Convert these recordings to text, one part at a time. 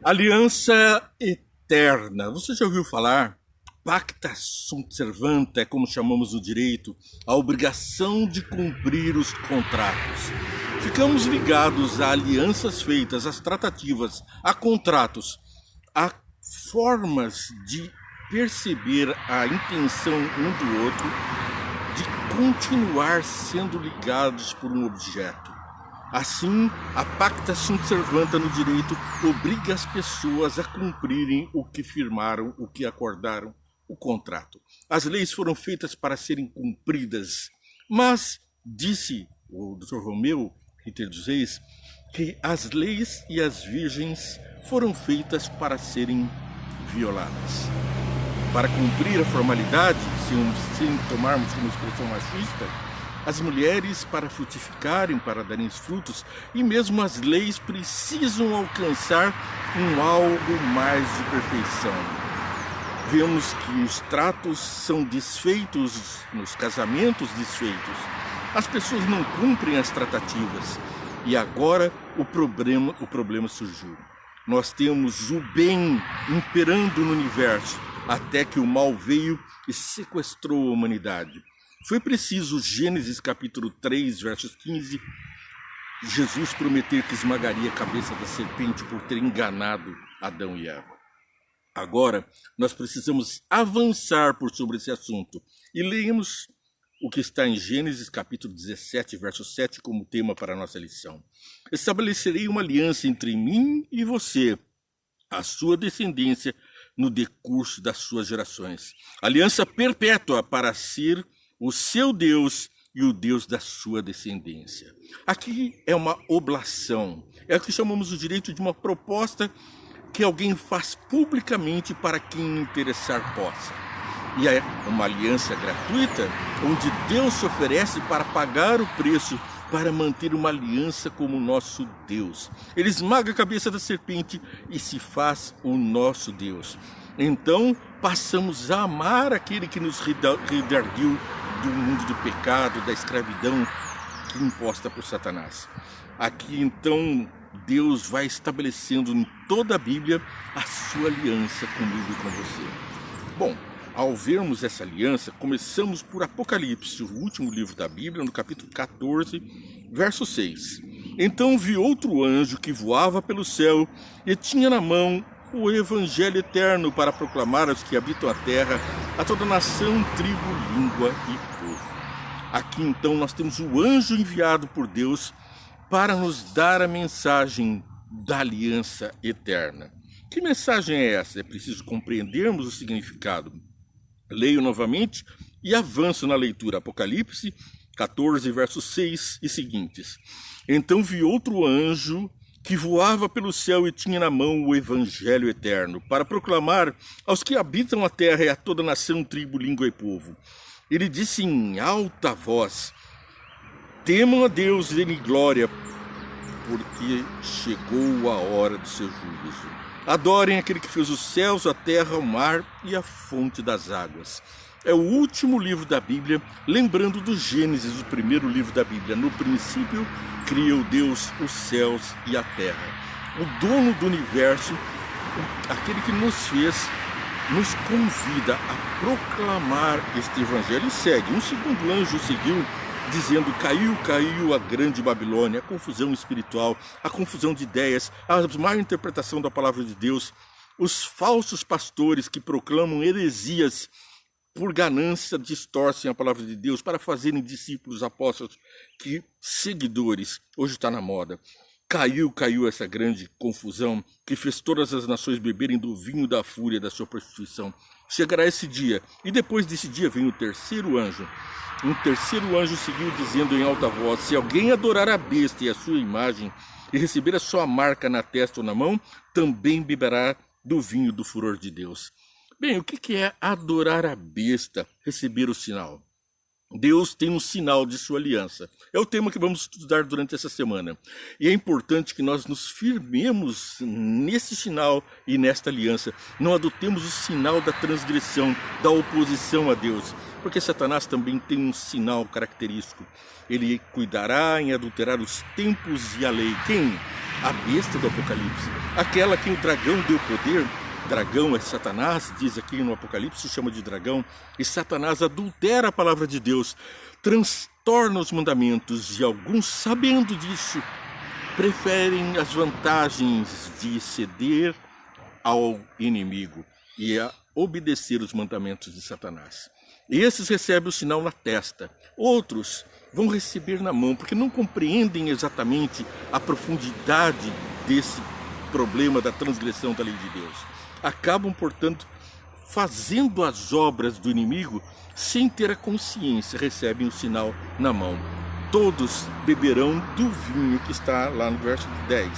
Aliança eterna. Você já ouviu falar? Pacta sunt servanda é como chamamos no direito, a obrigação de cumprir os contratos. Ficamos ligados a alianças feitas, às tratativas, a contratos, a formas de perceber a intenção um do outro, de continuar sendo ligados por um objeto. Assim, a pacta sunt servanda no direito obriga as pessoas a cumprirem o que firmaram, o que acordaram, o contrato. As leis foram feitas para serem cumpridas, mas, disse o Dr. Romeu Ritter dos Reis, que as leis e as virgens foram feitas para serem violadas. Para cumprir a formalidade, se tomarmos como expressão machista, as mulheres, para frutificarem, para darem os frutos, e mesmo as leis precisam alcançar um algo mais de perfeição. Vemos que os tratos são desfeitos, nos casamentos desfeitos. As pessoas não cumprem as tratativas. E agora o problema surgiu. Nós temos o bem imperando no universo, até que o mal veio e sequestrou a humanidade. Foi preciso, Gênesis capítulo 3, versos 15, Jesus prometer que esmagaria a cabeça da serpente por ter enganado Adão e Eva. Agora, nós precisamos avançar por sobre esse assunto e leemos o que está em Gênesis capítulo 17, verso 7, como tema para a nossa lição. Estabelecerei uma aliança entre mim e você, a sua descendência, no decurso das suas gerações. Aliança perpétua para ser o seu Deus e o Deus da sua descendência. Aqui é uma oblação, é o que chamamos o direito de uma proposta que alguém faz publicamente para quem interessar possa. E é uma aliança gratuita, onde Deus se oferece para pagar o preço para manter uma aliança como nosso Deus. Ele esmaga a cabeça da serpente e se faz o nosso Deus. Então, passamos a amar aquele que nos redarguiu do mundo do pecado, da escravidão que imposta por Satanás. Aqui, então, Deus vai estabelecendo em toda a Bíblia a sua aliança comigo e com você. Bom, ao vermos essa aliança, começamos por Apocalipse, o último livro da Bíblia, no capítulo 14, verso 6. Então vi outro anjo que voava pelo céu e tinha na mão o evangelho eterno para proclamar aos que habitam a terra, a toda nação, tribo, língua e povo. Aqui então nós temos o anjo enviado por Deus para nos dar a mensagem da aliança eterna. Que mensagem é essa? É preciso compreendermos o significado. Leio novamente e avanço na leitura. Apocalipse 14, versos 6 e seguintes. Então vi outro anjo que voava pelo céu e tinha na mão o evangelho eterno, para proclamar aos que habitam a terra e a toda nação, tribo, língua e povo. Ele disse em alta voz: temam a Deus e dê-lhe glória, porque chegou a hora do seu juízo. Adorem aquele que fez os céus, a terra, o mar e a fonte das águas. É o último livro da Bíblia, lembrando do Gênesis, o primeiro livro da Bíblia. No princípio, criou Deus os céus e a terra. O dono do universo, aquele que nos fez, nos convida a proclamar este evangelho. E segue. Um segundo anjo seguiu, dizendo: caiu a grande Babilônia, a confusão espiritual, a confusão de ideias, a má interpretação da palavra de Deus, os falsos pastores que proclamam heresias por ganância, distorcem a palavra de Deus para fazerem discípulos, apóstolos, que seguidores. Hoje está na moda. Caiu essa grande confusão que fez todas as nações beberem do vinho da fúria da sua prostituição. Chegará esse dia, e depois desse dia vem o terceiro anjo. Um terceiro anjo seguiu dizendo em alta voz: se alguém adorar a besta e a sua imagem e receber a sua marca na testa ou na mão, também beberá do vinho do furor de Deus. Bem, o que é adorar a besta, receber o sinal? Deus tem um sinal de sua aliança. É o tema que vamos estudar durante essa semana. E é importante que nós nos firmemos nesse sinal e nesta aliança. Não adotemos o sinal da transgressão, da oposição a Deus. Porque Satanás também tem um sinal característico. Ele cuidará em adulterar os tempos e a lei. Quem? A besta do Apocalipse. Aquela que o dragão deu poder. Dragão é Satanás, diz aqui no Apocalipse, se chama de dragão. E Satanás adultera a palavra de Deus, transtorna os mandamentos. E alguns, sabendo disso, preferem as vantagens de ceder ao inimigo e a obedecer os mandamentos de Satanás. Esses recebem o sinal na testa. Outros vão receber na mão, porque não compreendem exatamente a profundidade desse problema da transgressão da lei de Deus. Acabam, portanto, fazendo as obras do inimigo sem ter a consciência, recebem o sinal na mão. Todos beberão do vinho que está lá no verso 10.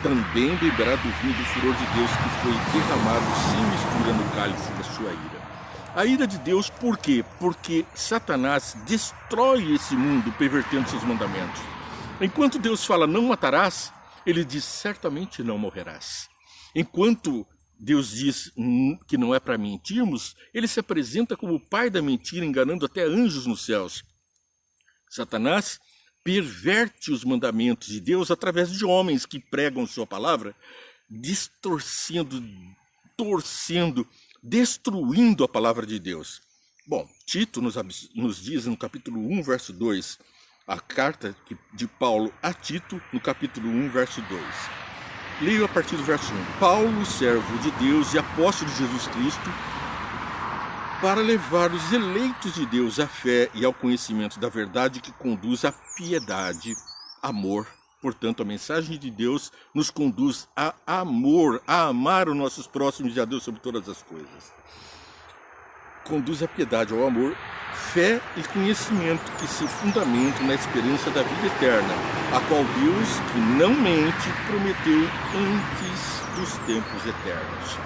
Também beberá do vinho do furor de Deus que foi derramado sem mistura no cálice da sua ira. A ira de Deus, por quê? Porque Satanás destrói esse mundo pervertendo seus mandamentos. Enquanto Deus fala não matarás, ele diz certamente não morrerás. Enquanto Deus diz que não é para mentirmos, ele se apresenta como o pai da mentira, enganando até anjos nos céus. Satanás perverte os mandamentos de Deus através de homens que pregam sua palavra, distorcendo, torcendo, destruindo a palavra de Deus. Bom, Tito nos diz no capítulo 1, verso 2, a carta de Paulo a Tito, no capítulo 1, verso 2. Leio a partir do verso 1. Paulo, servo de Deus e apóstolo de Jesus Cristo, para levar os eleitos de Deus à fé e ao conhecimento da verdade que conduz à piedade, amor. Portanto, a mensagem de Deus nos conduz a amor, a amar os nossos próximos e a Deus sobre todas as coisas. Conduz à piedade, ao amor, fé e conhecimento que se fundamentam na esperança da vida eterna, a qual Deus, que não mente, prometeu antes dos tempos eternos.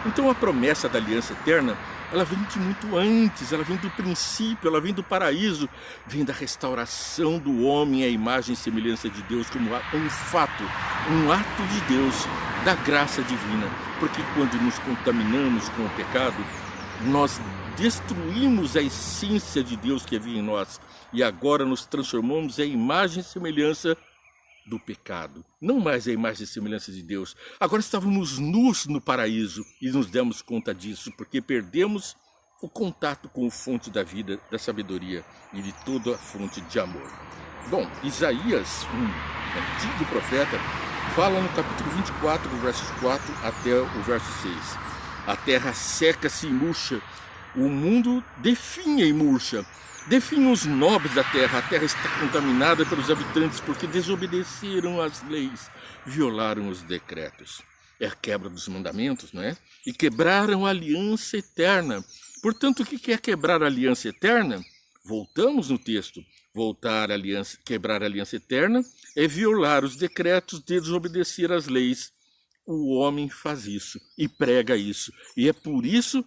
Então a promessa da aliança eterna, ela vem de muito antes, ela vem do princípio, ela vem do paraíso, vem da restauração do homem à imagem e semelhança de Deus como um fato, um ato de Deus, da graça divina. Porque quando nos contaminamos com o pecado, nós destruímos a essência de Deus que havia em nós e agora nos transformamos em imagem e semelhança do pecado. Não mais a imagem e semelhança de Deus. Agora estávamos nus no paraíso e nos demos conta disso, porque perdemos o contato com a fonte da vida, da sabedoria e de toda a fonte de amor. Bom, Isaías, um antigo profeta, fala no capítulo 24, do verso 4 até o verso 6. A terra seca-se e murcha, o mundo definha e murcha. Definham os nobres da terra. A terra está contaminada pelos habitantes porque desobedeceram às leis, violaram os decretos. É a quebra dos mandamentos, não é? E quebraram a aliança eterna. Portanto, o que é quebrar a aliança eterna? Voltamos no texto. Quebrar a aliança eterna é violar os decretos, desobedecer às leis. O homem faz isso e prega isso. E é por isso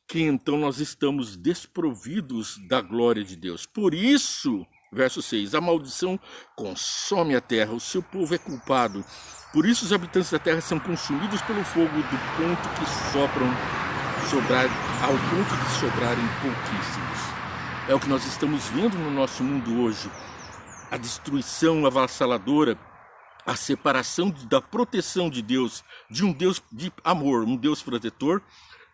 que então nós estamos desprovidos da glória de Deus. Por isso, verso 6, a maldição consome a terra, o seu povo é culpado. Por isso os habitantes da terra são consumidos pelo fogo ao ponto de sobrarem pouquíssimos. É o que nós estamos vendo no nosso mundo hoje. A destruição avassaladora, a separação da proteção de Deus, de um Deus de amor, um Deus protetor,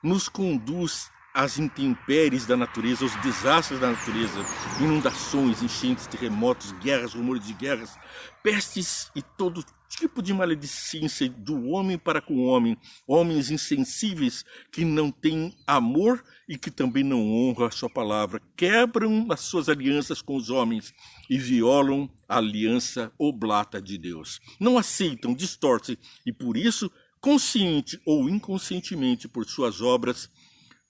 nos conduz às intempéries da natureza, aos desastres da natureza, inundações, enchentes, terremotos, guerras, rumores de guerras, pestes e todo tipo de maledicência do homem para com o homem, homens insensíveis que não têm amor e que também não honram a sua palavra, quebram as suas alianças com os homens e violam a aliança oblata de Deus. Não aceitam, distorcem e por isso, consciente ou inconscientemente por suas obras,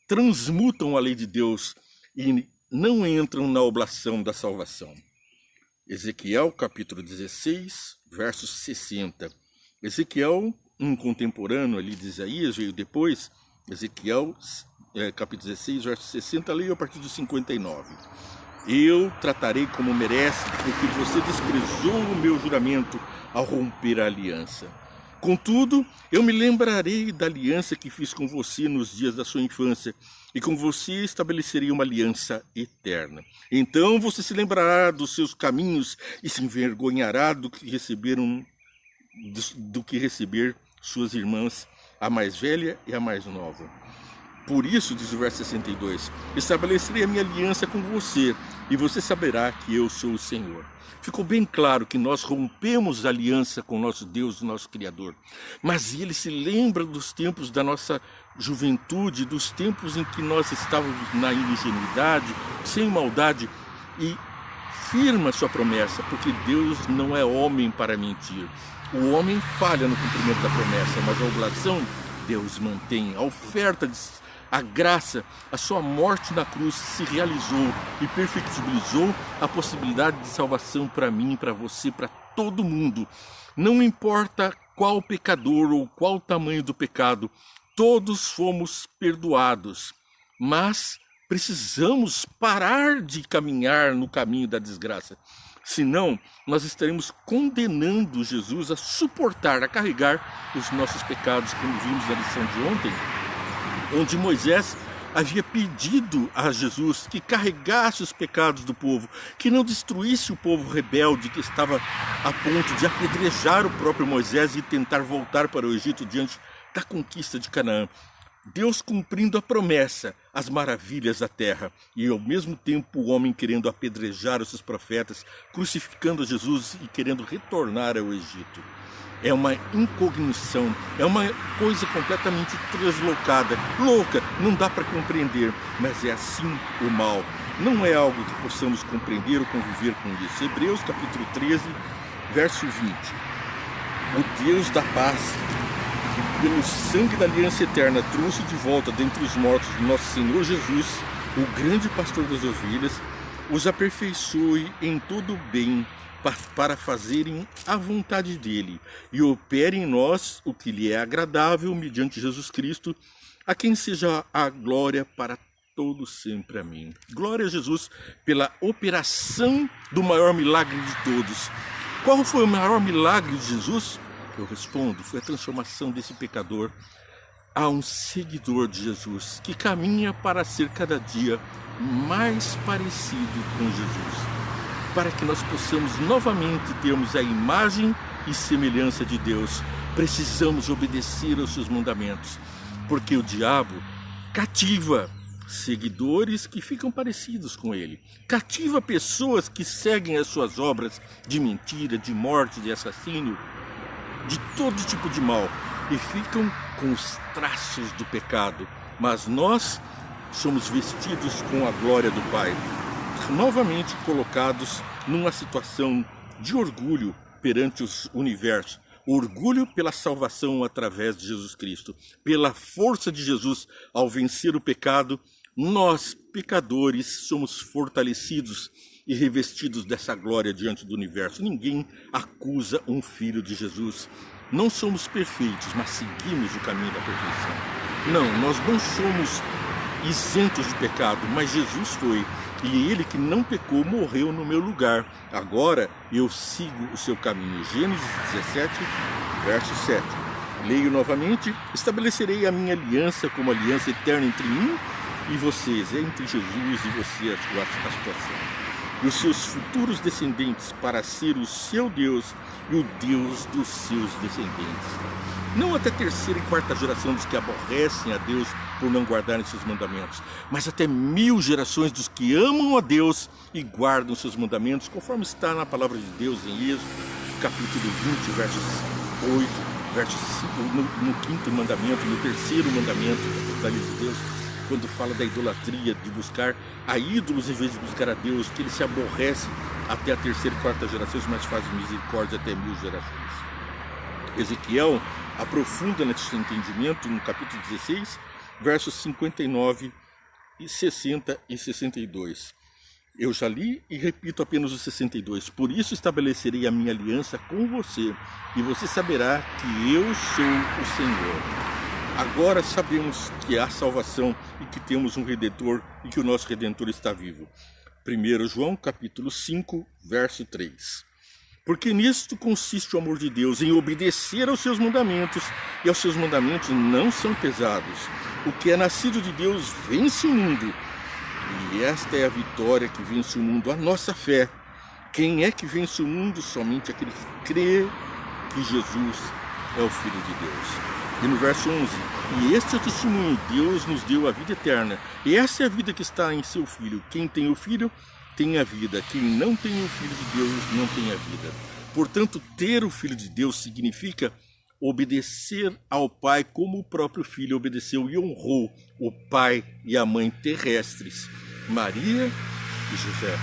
transmutam a lei de Deus e não entram na oblação da salvação. Ezequiel, capítulo 16, verso 60. Ezequiel, um contemporâneo ali de Isaías, veio depois. Ezequiel, capítulo 16, verso 60, leio a partir de 59. Eu tratarei como merece, porque você desprezou o meu juramento ao romper a aliança. Contudo, eu me lembrarei da aliança que fiz com você nos dias da sua infância, e com você estabelecerei uma aliança eterna. Então você se lembrará dos seus caminhos e se envergonhará do que receber suas irmãs, a mais velha e a mais nova. Por isso, diz o verso 62, estabelecerei a minha aliança com você, e você saberá que eu sou o Senhor. Ficou bem claro que nós rompemos a aliança com o nosso Deus, o nosso Criador. Mas ele se lembra dos tempos da nossa juventude, dos tempos em que nós estávamos na ingenuidade, sem maldade, e firma sua promessa, porque Deus não é homem para mentir. O homem falha no cumprimento da promessa, mas a oblação Deus mantém. A oferta, a graça, a sua morte na cruz se realizou e perfectibilizou a possibilidade de salvação para mim, para você, para todo mundo. Não importa qual pecador ou qual tamanho do pecado, todos fomos perdoados, mas precisamos parar de caminhar no caminho da desgraça. Senão, nós estaremos condenando Jesus a suportar, a carregar os nossos pecados, como vimos na lição de ontem, onde Moisés havia pedido a Jesus que carregasse os pecados do povo, que não destruísse o povo rebelde que estava a ponto de apedrejar o próprio Moisés e tentar voltar para o Egito diante da conquista de Canaã. Deus cumprindo a promessa, as maravilhas da terra, e ao mesmo tempo o homem querendo apedrejar os seus profetas, crucificando Jesus e querendo retornar ao Egito. É uma incognição, é uma coisa completamente deslocada, louca, não dá para compreender, mas é assim o mal. Não é algo que possamos compreender ou conviver com isso. Hebreus capítulo 13, verso 20. O Deus da paz, que pelo sangue da aliança eterna trouxe de volta dentre os mortos nosso Senhor Jesus, o grande pastor das ovelhas, os aperfeiçoe em todo o bem, para fazerem a vontade dele, e opere em nós o que lhe é agradável, mediante Jesus Cristo, a quem seja a glória para todo sempre. Amém. Glória a Jesus pela operação do maior milagre de todos. Qual foi o maior milagre de Jesus? Eu respondo, foi a transformação desse pecador a um seguidor de Jesus, que caminha para ser cada dia mais parecido com Jesus, para que nós possamos novamente termos a imagem e semelhança de Deus. Precisamos obedecer aos seus mandamentos, porque o diabo cativa seguidores que ficam parecidos com ele, cativa pessoas que seguem as suas obras de mentira, de morte, de assassínio, de todo tipo de mal, e ficam com os traços do pecado. Mas nós somos vestidos com a glória do Pai, novamente colocados numa situação de orgulho perante o universo. Orgulho pela salvação através de Jesus Cristo. Pela força de Jesus ao vencer o pecado, nós, pecadores, somos fortalecidos e revestidos dessa glória diante do universo. Ninguém acusa um filho de Jesus. Não somos perfeitos, mas seguimos o caminho da perfeição. Não, nós não somos isentos de pecado, mas Jesus foi. E ele que não pecou morreu no meu lugar. Agora eu sigo o seu caminho. Gênesis 17, verso 7. Leio novamente. Estabelecerei a minha aliança como aliança eterna entre mim e vocês, entre Jesus e você, a situação. E os seus futuros descendentes, para ser o seu Deus e o Deus dos seus descendentes. Não até terceira e quarta geração dos que aborrecem a Deus por não guardarem seus mandamentos, mas até 1000 gerações dos que amam a Deus e guardam seus mandamentos, conforme está na palavra de Deus em Êxodo, capítulo 20, versos 8, verso 5, no quinto mandamento, no terceiro mandamento da lei de Deus, quando fala da idolatria, de buscar a ídolos em vez de buscar a Deus, que ele se aborrece até a terceira e quarta gerações, mas faz misericórdia até 1000 gerações. Ezequiel aprofunda nesse entendimento no capítulo 16, versos 59, 60 e 62. Eu já li e repito apenas os 62. Por isso estabelecerei a minha aliança com você, e você saberá que eu sou o Senhor. Agora sabemos que há salvação e que temos um Redentor e que o nosso Redentor está vivo. 1 João capítulo 5, verso 3. Porque nisto consiste o amor de Deus, em obedecer aos seus mandamentos, e aos seus mandamentos não são pesados. O que é nascido de Deus vence o mundo, e esta é a vitória que vence o mundo, a nossa fé. Quem é que vence o mundo? Somente aquele que crê que Jesus é o Filho de Deus. E no verso 11, e este é o testemunho, Deus nos deu a vida eterna, e essa é a vida que está em seu Filho. Quem tem o Filho tem a vida, quem não tem o Filho de Deus não tem a vida. Portanto, ter o Filho de Deus significa obedecer ao Pai como o próprio Filho obedeceu e honrou o pai e a mãe terrestres, Maria e José.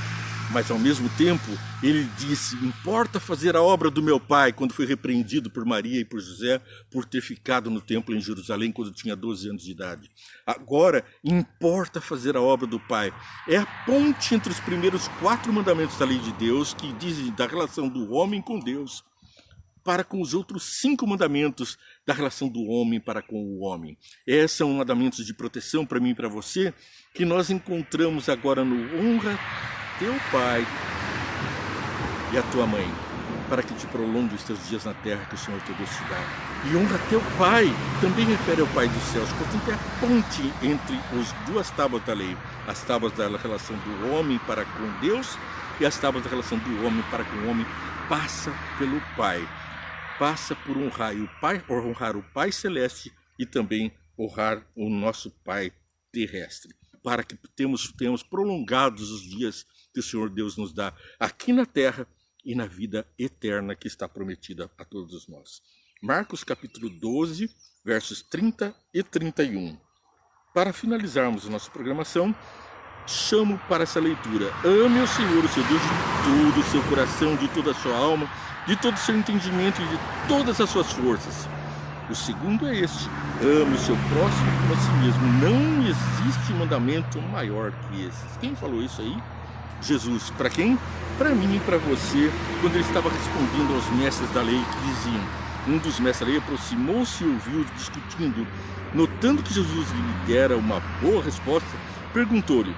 Mas ao mesmo tempo, ele disse, importa fazer a obra do meu pai, quando foi repreendido por Maria e por José, por ter ficado no templo em Jerusalém quando tinha 12 anos de idade. Agora, importa fazer a obra do pai. É a ponte entre os primeiros 4 mandamentos da lei de Deus, que dizem da relação do homem com Deus, para com os outros 5 mandamentos da relação do homem para com o homem. Esses são mandamentos de proteção para mim e para você, que nós encontramos agora no honra teu pai e a tua mãe, para que te prolongue os teus dias na terra que o Senhor teu Deus te dá. E honra teu pai, também refere ao Pai dos céus, portanto é a ponte entre as 2 tábuas da lei, as tábuas da relação do homem para com Deus e as tábuas da relação do homem para com o homem, passa pelo Pai, passa por honrar o Pai celeste e também honrar o nosso Pai terrestre, para que tenhamos prolongados os dias que o Senhor Deus nos dá aqui na terra e na vida eterna que está prometida a todos nós. Marcos capítulo 12, versos 30 e 31. Para finalizarmos a nossa programação, chamo para essa leitura. Ame o Senhor, o seu Deus, de todo o seu coração, de toda a sua alma, de todo o seu entendimento e de todas as suas forças. O segundo é este, ame o seu próximo como a si mesmo. Não existe mandamento maior que esse. Quem falou isso aí? Jesus. Para quem? Para mim e para você, quando ele estava respondendo aos mestres da lei que diziam. Um dos mestres da lei aproximou-se e ouviu discutindo. Notando que Jesus lhe dera uma boa resposta, perguntou-lhe,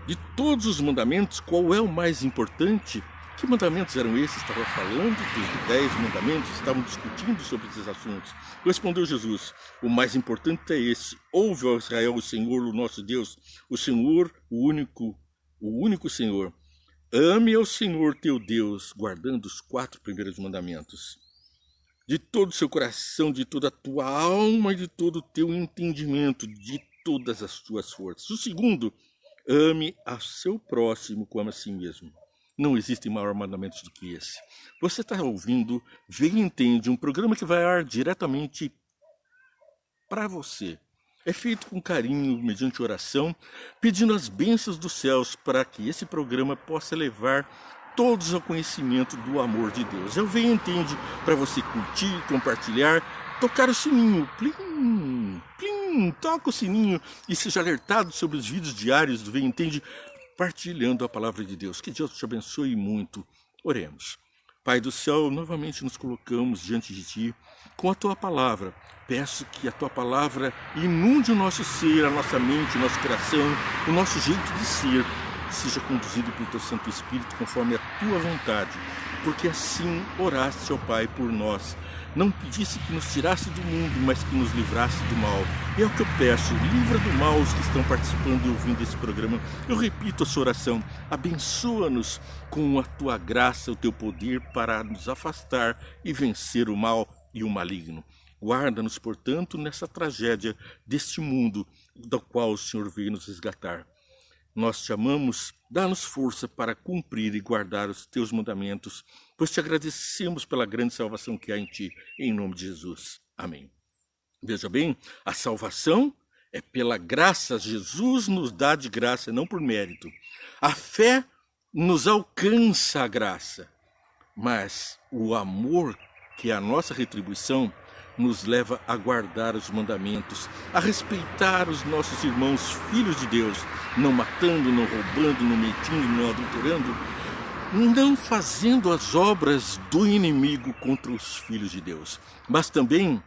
de todos os mandamentos, qual é o mais importante? Que mandamentos eram esses? Estava falando dos 10 mandamentos, estavam discutindo sobre esses assuntos. Respondeu Jesus, o mais importante é esse, ouve, ó Israel, o Senhor, o nosso Deus, o Senhor, o único Senhor. Ame ao Senhor teu Deus, guardando os 4 primeiros mandamentos. De todo o seu coração, de toda a tua alma e de todo o teu entendimento, de todas as tuas forças. O segundo, ame ao seu próximo como a si mesmo. Não existe maior mandamento do que esse. Você está ouvindo Vê e Entende, um programa que vai ar diretamente para você. É feito com carinho, mediante oração, pedindo as bênçãos dos céus para que esse programa possa levar todos ao conhecimento do amor de Deus. É o Vê e Entende para você curtir, compartilhar, tocar o sininho. Plim, plim, toca o sininho e seja alertado sobre os vídeos diários do Vê e Entende, partilhando a palavra de Deus. Que Deus te abençoe muito. Oremos. Pai do céu, novamente nos colocamos diante de Ti com a Tua palavra. Peço que a Tua palavra inunde o nosso ser, a nossa mente, o nosso coração, o nosso jeito de ser, seja conduzido pelo Teu Santo Espírito conforme a Tua vontade, porque assim oraste, ó Pai, por nós. Não pedisse que nos tirasse do mundo, mas que nos livrasse do mal. É o que eu peço, livra do mal os que estão participando e ouvindo esse programa. Eu repito a sua oração, abençoa-nos com a Tua graça, o Teu poder para nos afastar e vencer o mal e o maligno. Guarda-nos, portanto, nessa tragédia deste mundo do qual o Senhor veio nos resgatar. Nós te amamos, dá-nos força para cumprir e guardar os Teus mandamentos, pois te agradecemos pela grande salvação que há em Ti, em nome de Jesus. Amém. Veja bem, a salvação é pela graça, Jesus nos dá de graça, não por mérito. A fé nos alcança a graça, mas o amor, que é a nossa retribuição, nos leva a guardar os mandamentos, a respeitar os nossos irmãos, filhos de Deus, não matando, não roubando, não mentindo, não adulterando, não fazendo as obras do inimigo contra os filhos de Deus, mas também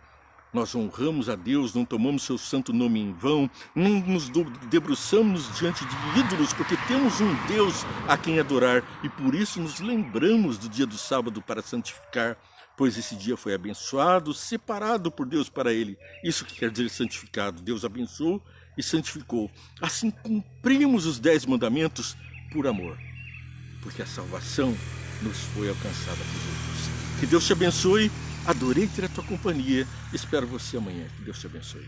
Nós honramos a Deus, não tomamos seu santo nome em vão, não nos debruçamos diante de ídolos, porque temos um Deus a quem adorar e por isso nos lembramos do dia do sábado para santificar, pois esse dia foi abençoado, separado por Deus para ele. Isso que quer dizer santificado. Deus abençoou e santificou. Assim cumprimos os 10 mandamentos por amor, porque a salvação nos foi alcançada por Jesus. Que Deus te abençoe. Adorei ter a tua companhia. Espero você amanhã. Que Deus te abençoe.